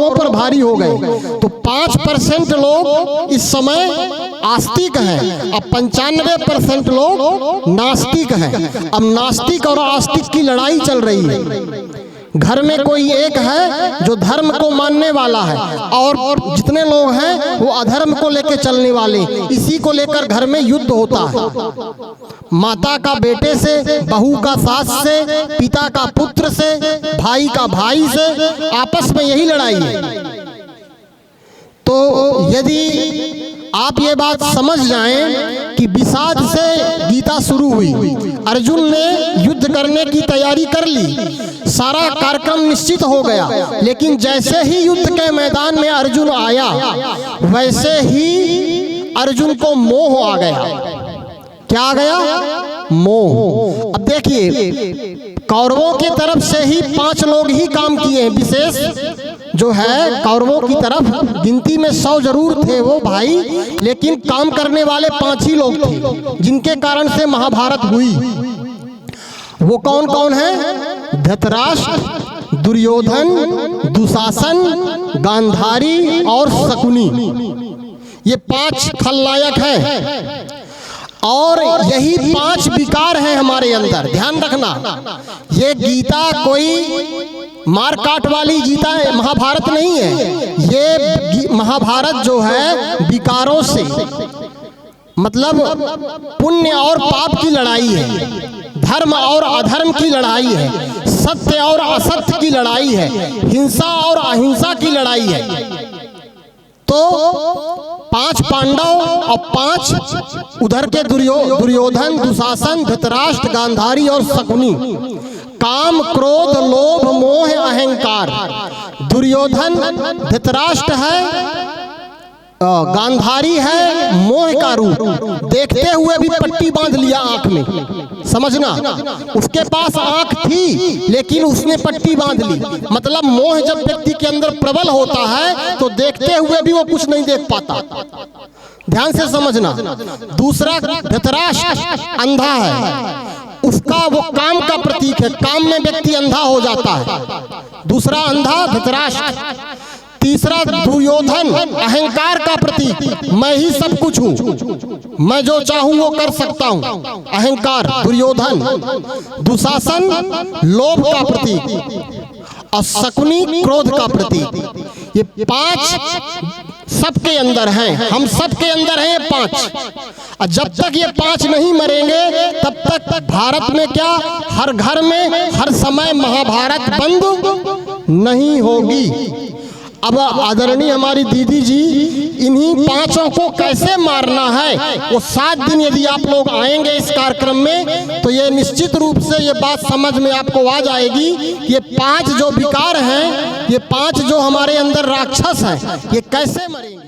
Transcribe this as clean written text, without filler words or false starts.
कौरवों पर भारी हो गए। तो 5% लोग इस समय आस्तिक हैं, अब 95% लोग नास्तिक हैं। अब नास्तिक और आस्तिक की लड़ाई चल रही है। घर में कोई एक है जो धर्म को मानने वाला है और जितने लोग हैं वो अधर्म को लेकर चलने वाले। इसी को लेकर घर में युद्ध होता है। माता का बेटे से, बहू का सास से, पिता का पुत्र से, भाई का भाई से, आपस में यही लड़ाई है। तो यदि आप ये बात समझ जाएं कि विषाद से गीता शुरू हुई, अर्जुन ने युद्ध करने की तैयारी कर ली, सारा कार्यक्रम निश्चित हो गया, लेकिन जैसे ही युद्ध के मैदान में अर्जुन आया वैसे ही अर्जुन को मोह आ गया। क्या आ गया? मोह। अब देखिए, कौरवों की तरफ से ही 5 लोग ही काम किए हैं। विशेष जो है कौरवों की तरफ गिनती में 100 जरूर थे वो भाई, लेकिन काम करने वाले 5 ही लोग थे जिनके कारण से महाभारत हुई। वो कौन कौन है? धृतराष्ट्र, दुर्योधन, दुशासन, गांधारी और शकुनी। ये 5 खलनायक हैं और यही 5 विकार हैं हमारे अंदर। ध्यान रखना, ये गीता कोई मार काट वाली गीता है, महाभारत नहीं है। ये महाभारत जो है विकारों से, मतलब पुण्य और पाप की लड़ाई है, धर्म और अधर्म की लड़ाई है, सत्य और असत्य की लड़ाई है, हिंसा और अहिंसा की लड़ाई है। तो 5 पांडव और 5 उधर के दुर्योधन, दुशासन, धृतराष्ट्र, गांधारी और शकुनी। काम, क्रोध, लोभ, मोह, अहंकार। दुर्योधन धृतराष्ट्र है, गांधारी है मोह का रूप, देखते हुए भी पट्टी बांध लिया आंख में। समझना, उसके पास आंख थी लेकिन उसने पट्टी बांध ली। मतलब मोह जब व्यक्ति के अंदर प्रबल होता है तो देखते हुए भी वो कुछ नहीं देख पाता। ध्यान से समझना। दूसरा धृतराष्ट्र अंधा है, उसका वो काम का प्रतीक है, काम में व्यक्ति अंधा हो जाता है। दूसरा अंधा धृतराष्ट्र। तीसरा दुर्योधन अहंकार का प्रतीक, मैं ही सब कुछ हूँ, मैं जो चाहूं वो कर सकता हूँ, अहंकार दुर्योधन। दुशासन लोभ का प्रतीक और शकुनी क्रोध का प्रतीक। ये 5 सबके अंदर हैं, हम सबके अंदर हैं ये 5। और जब तक ये 5 नहीं मरेंगे तब तक भारत में क्या, हर घर में हर समय महाभारत बंद नहीं होगी। अब आदरणीय हमारी दीदी जी, इन्हीं 5 को कैसे मारना है वो 7 दिन यदि आप लोग आएंगे इस कार्यक्रम में तो ये निश्चित रूप से ये बात समझ में आपको आ जाएगी। ये 5 जो विकार हैं, ये 5 जो हमारे अंदर राक्षस हैं, ये कैसे मरेंगे।